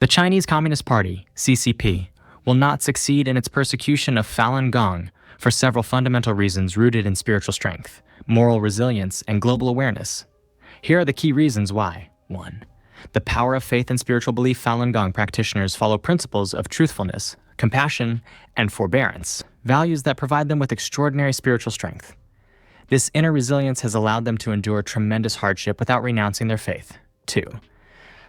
The Chinese Communist Party, CCP, will not succeed in its persecution of Falun Gong for several fundamental reasons rooted in spiritual strength, moral resilience, and global awareness. Here are the key reasons why. 1. The power of faith and spiritual belief. Falun Gong practitioners follow principles of truthfulness, compassion, and forbearance, values that provide them with extraordinary spiritual strength. This inner resilience has allowed them to endure tremendous hardship without renouncing their faith. 2.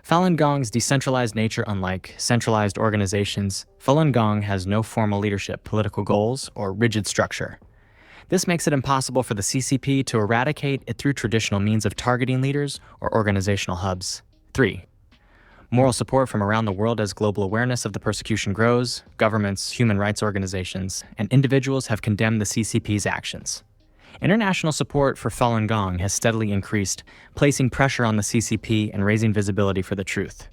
Falun Gong's decentralized nature. Unlike centralized organizations, Falun Gong has no formal leadership, political goals, or rigid structure. This makes it impossible for the CCP to eradicate it through traditional means of targeting leaders or organizational hubs. 3. Moral support from around the world. As global awareness of the persecution grows, governments, human rights organizations, and individuals have condemned the CCP's actions. International support for Falun Gong has steadily increased, placing pressure on the CCP and raising visibility for the truth.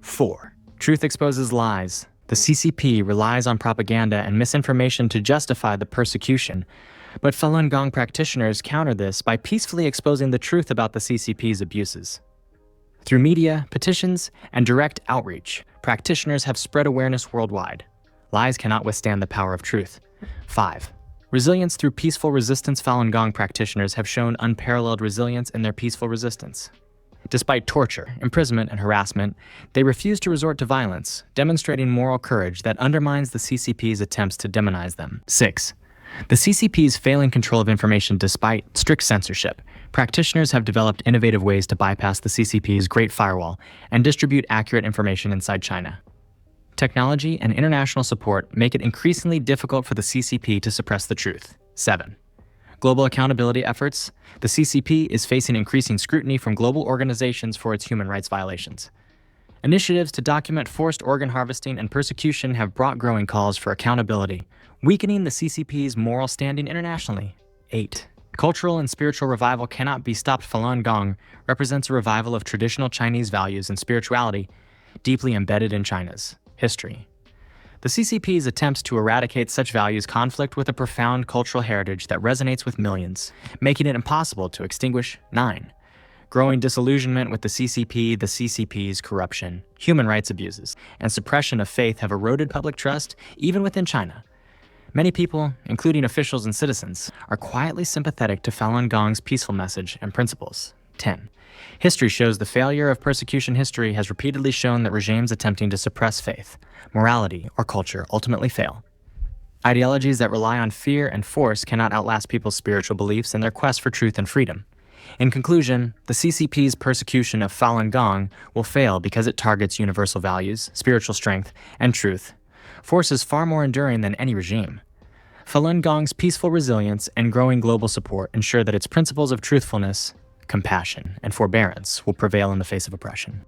4. Truth exposes lies. The CCP relies on propaganda and misinformation to justify the persecution, but Falun Gong practitioners counter this by peacefully exposing the truth about the CCP's abuses. Through media, petitions, and direct outreach, practitioners have spread awareness worldwide. Lies cannot withstand the power of truth. 5. Resilience through peaceful resistance. Falun Gong practitioners have shown unparalleled resilience in their peaceful resistance. Despite torture, imprisonment, and harassment, they refuse to resort to violence, demonstrating moral courage that undermines the CCP's attempts to demonize them. 6. The CCP's failing control of information. Despite strict censorship, practitioners have developed innovative ways to bypass the CCP's Great Firewall and distribute accurate information inside China. Technology and international support make it increasingly difficult for the CCP to suppress the truth. 7. Global accountability efforts. The CCP is facing increasing scrutiny from global organizations for its human rights violations. Initiatives to document forced organ harvesting and persecution have brought growing calls for accountability, weakening the CCP's moral standing internationally. 8. Cultural and spiritual revival cannot be stopped. Falun Gong represents a revival of traditional Chinese values and spirituality deeply embedded in China's history. The CCP's attempts to eradicate such values conflict with a profound cultural heritage that resonates with millions, making it impossible to extinguish. 9. Growing disillusionment with the CCP's corruption, human rights abuses, and suppression of faith have eroded public trust even within China. Many people, including officials and citizens, are quietly sympathetic to Falun Gong's peaceful message and principles. 10. History shows the failure of persecution. History has repeatedly shown that regimes attempting to suppress faith, morality, or culture ultimately fail. Ideologies that rely on fear and force cannot outlast people's spiritual beliefs in their quest for truth and freedom. In conclusion, the CCP's persecution of Falun Gong will fail because it targets universal values, spiritual strength, and truth, forces far more enduring than any regime. Falun Gong's peaceful resilience and growing global support ensure that its principles of truthfulness, compassion, and forbearance will prevail in the face of oppression.